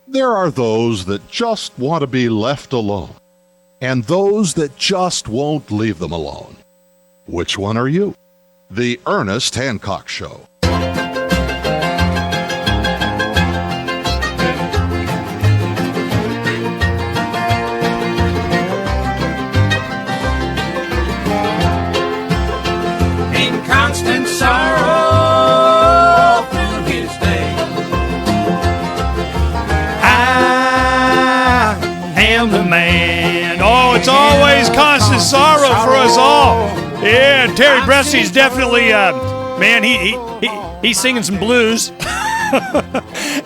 There are those that just want to be left alone, and those that just won't leave them alone. Which one are you? The Ernest Hancock Show. In constant sorrow through his day, I am the man. Oh, it's always constant sorrow for us all. Yeah, Terry Bressi's definitely, man, he's singing some blues.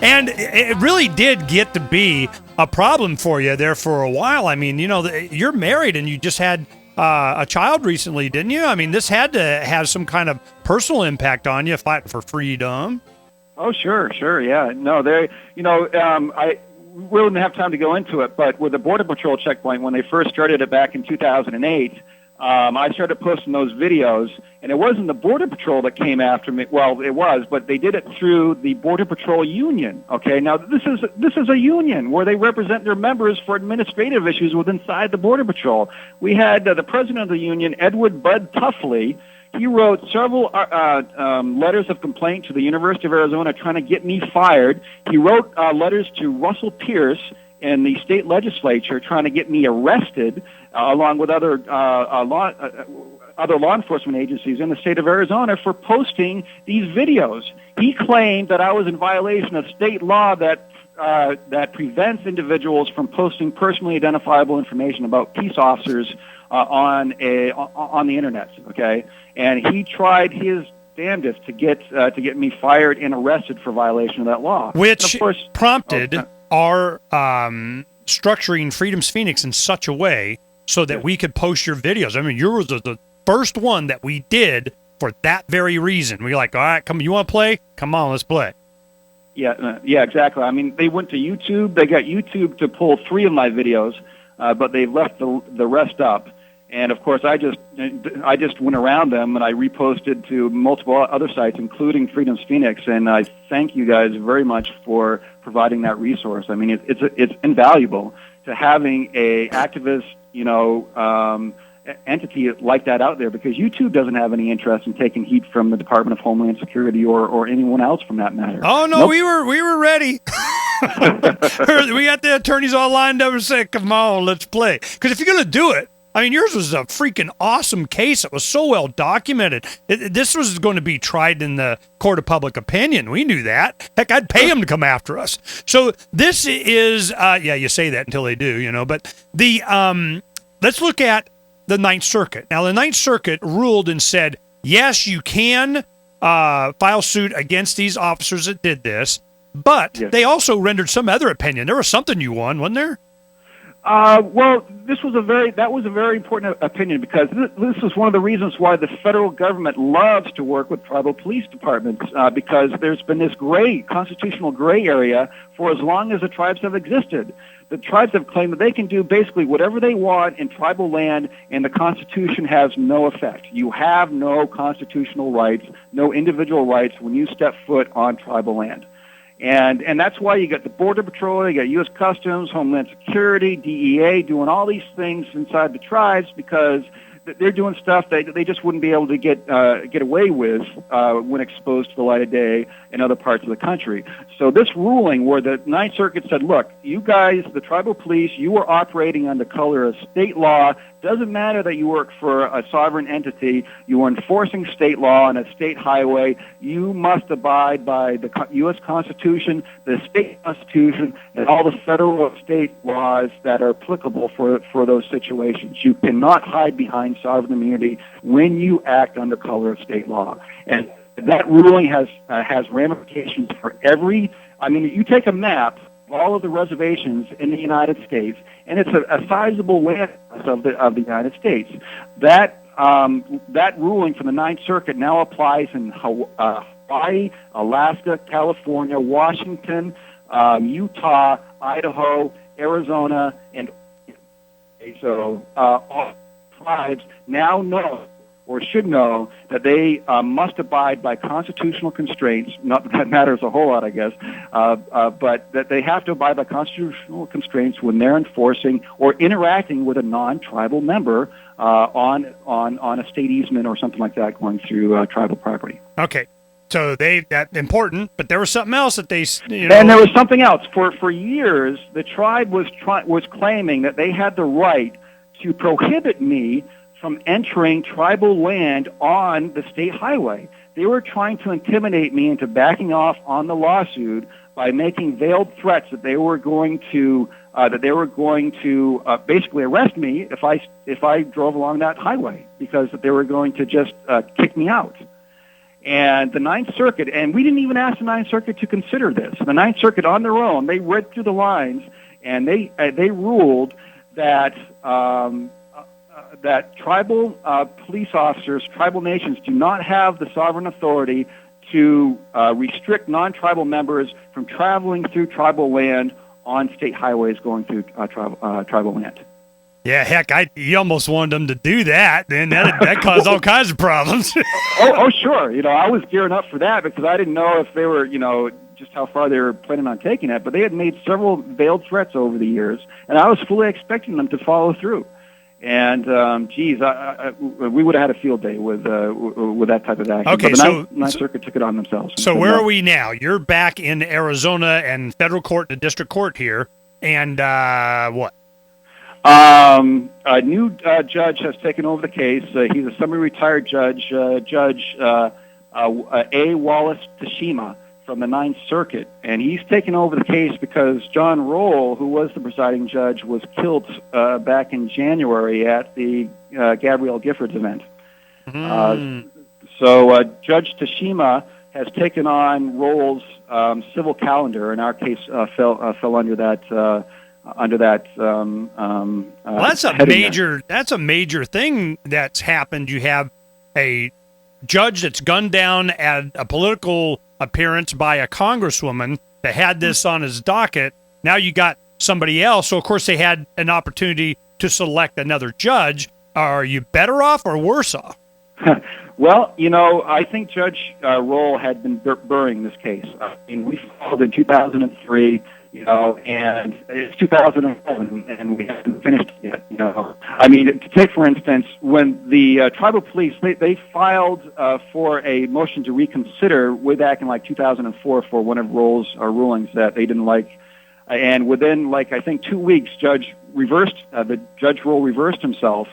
And it really did get to be a problem for you there for a while. I mean, you know, you're married and you just had a child recently, didn't you? I mean, this had to have some kind of personal impact on you, fighting for freedom. Oh, sure, yeah. No, I wouldn't have time to go into it, but with the Border Patrol checkpoint, when they first started it back in 2008, I started posting those videos, and it wasn't the Border Patrol that came after me. Well, it was, but they did it through the Border Patrol Union. Okay, now this is a union where they represent their members for administrative issues inside the Border Patrol. We had the president of the union, Edward Bud Tuffley. He wrote several letters of complaint to the University of Arizona trying to get me fired. He wrote letters to Russell Pierce in the state legislature trying to get me arrested, along with other law enforcement agencies in the state of Arizona for posting these videos. He claimed that I was in violation of state law that prevents individuals from posting personally identifiable information about peace officers on the internet. Okay, and he tried his damnedest to get me fired and arrested for violation of that law, which of course prompted our structuring Freedom's Phoenix in such a way so that we could post your videos. I mean, yours was the first one that we did for that very reason. We were like, all right, come, you want to play? Come on, let's play. Yeah, exactly. I mean, they went to YouTube. They got YouTube to pull 3 of my videos, but they left the rest up. And of course, I just went around them and I reposted to multiple other sites, including Freedom's Phoenix. And I thank you guys very much for providing that resource. I mean, it's invaluable to having a activist, entity like that out there, because YouTube doesn't have any interest in taking heat from the Department of Homeland Security or anyone else from that matter. Oh no, nope. we were ready. We got the attorneys all lined up and said, "Come on, let's play." Because if you're gonna do it, I mean, yours was a freaking awesome case. It was so well documented. This was going to be tried in the court of public opinion. We knew that. Heck, I'd pay them to come after us. So this is, you say that until they do, but the let's look at the Ninth Circuit. Now, the Ninth Circuit ruled and said, yes, you can file suit against these officers that did this, but yes, they also rendered some other opinion. There was something you won, wasn't there? Well, that was a very important opinion, because this is one of the reasons why the federal government loves to work with tribal police departments, because there's been this constitutional gray area for as long as the tribes have existed. The tribes have claimed that they can do basically whatever they want in tribal land, and the Constitution has no effect. You have no constitutional rights, no individual rights when you step foot on tribal land. And that's why you got the Border Patrol, you got U.S. Customs, Homeland Security, DEA doing all these things inside the tribes, because they're doing stuff that they just wouldn't be able to get away with when exposed to the light of day in other parts of the country. So this ruling where the Ninth Circuit said, look, you guys, the tribal police, you are operating under color of state law. Doesn't matter that you work for a sovereign entity. You are enforcing state law on a state highway. You must abide by the U.S. Constitution, the state constitution, and all the federal and state laws that are applicable for those situations. You cannot hide behind sovereign immunity when you act under color of state law. And that ruling has ramifications for every. I mean, you take a map of all of the reservations in the United States, and it's a sizable land of the United States. That ruling from the Ninth Circuit now applies in Hawaii, Alaska, California, Washington, Utah, Idaho, Arizona, and so all tribes now know or should know that they must abide by constitutional constraints. Not that that matters a whole lot, I guess, but that they have to abide by constitutional constraints when they're enforcing or interacting with a non-tribal member on a state easement or something like that going through tribal property. Okay. So that's important, but there was something else that they, And there was something else. For years, the tribe was claiming that they had the right to prohibit me from entering tribal land on the state highway. They were trying to intimidate me into backing off on the lawsuit by making veiled threats that they were going to basically arrest me if I drove along that highway, because they were going to just kick me out. And the Ninth Circuit, and we didn't even ask the Ninth Circuit to consider this. The Ninth Circuit, on their own, they read through the lines, and they ruled that that tribal police officers, tribal nations, do not have the sovereign authority to restrict non-tribal members from traveling through tribal land on state highways going through tribal land. Yeah, heck, you almost wanted them to do that, then that caused all kinds of problems. oh, sure. I was gearing up for that because I didn't know if they were, just how far they were planning on taking it. But they had made several veiled threats over the years, and I was fully expecting them to follow through. And we would have had a field day with that type of action. Okay, but the Ninth Circuit took it on themselves. So where are we now? You're back in Arizona and federal court and district court here, and what? A new judge has taken over the case. He's a semi-retired judge, Judge A. Wallace Tashima from the Ninth Circuit, and he's taken over the case because John Roll, who was the presiding judge, was killed back in January at the Gabrielle Giffords event. So Judge Tashima has taken on Roll's civil calendar. In our case, fell under that. Well, that's a major thing that's happened. You have a judge that's gunned down at a political appearance by a congresswoman that had this on his docket. Now you got somebody else. So of course they had an opportunity to select another judge. Are you better off or worse off? Well, I think Judge Roll had been burying this case. I mean, we filed in 2003. And it's 2011, and we haven't finished yet. I mean, to take for instance, when the tribal police they filed for a motion to reconsider way back in 2004 for one of Roll's rulings that they didn't like, and within I think 2 weeks, Judge Roll reversed himself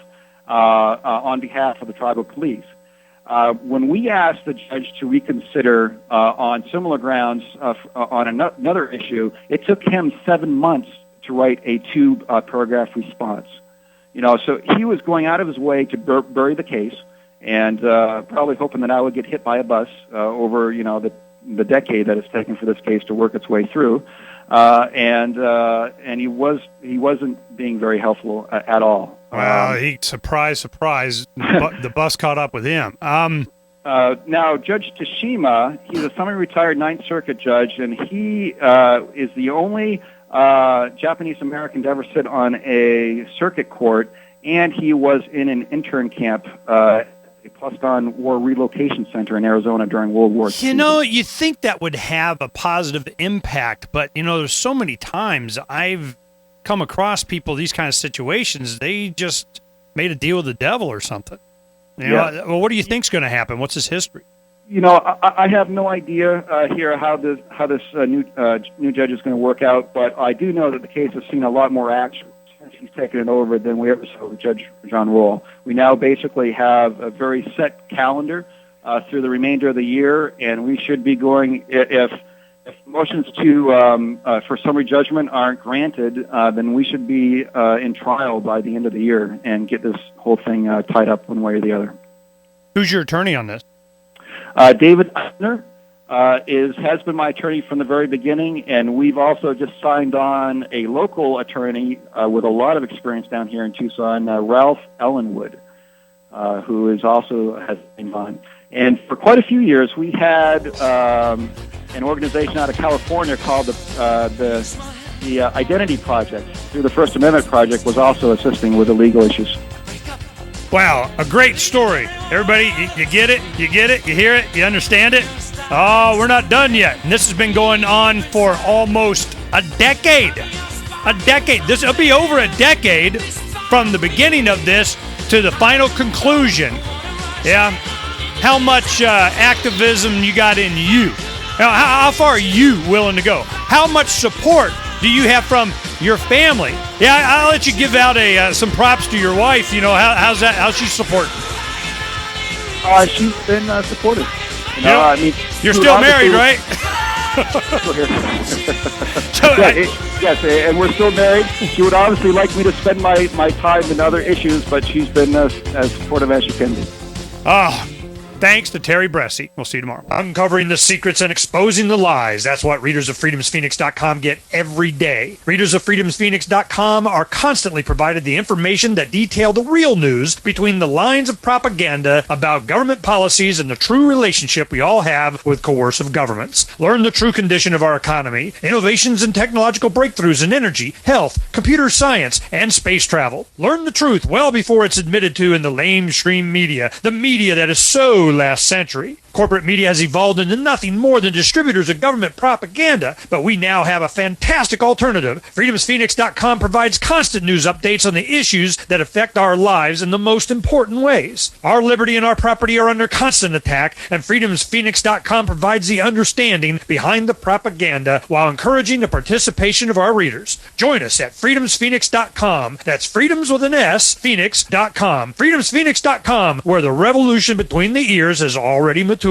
on behalf of the tribal police. When we asked the judge to reconsider on similar grounds on another issue, it took him 7 months to write a 2-paragraph response. So he was going out of his way to bury the case, and probably hoping that I would get hit by a bus over the decade that it's taken for this case to work its way through, and he wasn't being very helpful at all. Well, surprise, the bus caught up with him. Now, Judge Tashima, he's a semi-retired Ninth Circuit judge, and he is the only Japanese-American to ever sit on a circuit court, and he was in an intern camp at the Plaston War Relocation Center in Arizona during World War II. You think that would have a positive impact, but, there's so many times I've come across people, these kind of situations, they just made a deal with the devil or something. Well, what do you think's going to happen? What's his history? I have no idea here how this new judge is going to work out, but I do know that the case has seen a lot more action since he's taken it over than we ever saw with Judge John Roll. We now basically have a very set calendar through the remainder of the year, and we should be going if motions for summary judgment aren't granted, then we should be in trial by the end of the year and get this whole thing tied up one way or the other. Who's your attorney on this? David Eisner has been my attorney from the very beginning, and we've also just signed on a local attorney with a lot of experience down here in Tucson, Ralph Ellenwood, who has been on. And for quite a few years, we had an organization out of California called the Identity Project. Through the First Amendment Project, was also assisting with the legal issues. Wow, a great story. Everybody, you get it? You get it? You hear it? You understand it? Oh, we're not done yet. And this has been going on for almost a decade. A decade. This will be over a decade from the beginning of this to the final conclusion. Yeah. How much activism you got in you? How far are you willing to go? How much support do you have from your family? Yeah, I'll let you give out some props to your wife. You know, how's that? How's she supporting? She's been supportive. You know, I mean, you're still married, right? Yes, and we're still married. She would obviously like me to spend my time in other issues, but she's been as supportive as she can be. Thanks to Terry Bressi. We'll see you tomorrow. Uncovering the secrets and exposing the lies. That's what readers of freedomsphoenix.com get every day. Readers of freedomsphoenix.com are constantly provided the information that detail the real news between the lines of propaganda about government policies and the true relationship we all have with coercive governments. Learn the true condition of our economy, innovations and technological breakthroughs in energy, health, computer science, and space travel. Learn the truth well before it's admitted to in the mainstream media, the media that is so last century. Corporate media has evolved into nothing more than distributors of government propaganda, but we now have a fantastic alternative. FreedomsPhoenix.com provides constant news updates on the issues that affect our lives in the most important ways. Our liberty and our property are under constant attack, and FreedomsPhoenix.com provides the understanding behind the propaganda while encouraging the participation of our readers. Join us at FreedomsPhoenix.com. That's freedoms with an S, Phoenix.com. FreedomsPhoenix.com, where the revolution between the ears has already matured.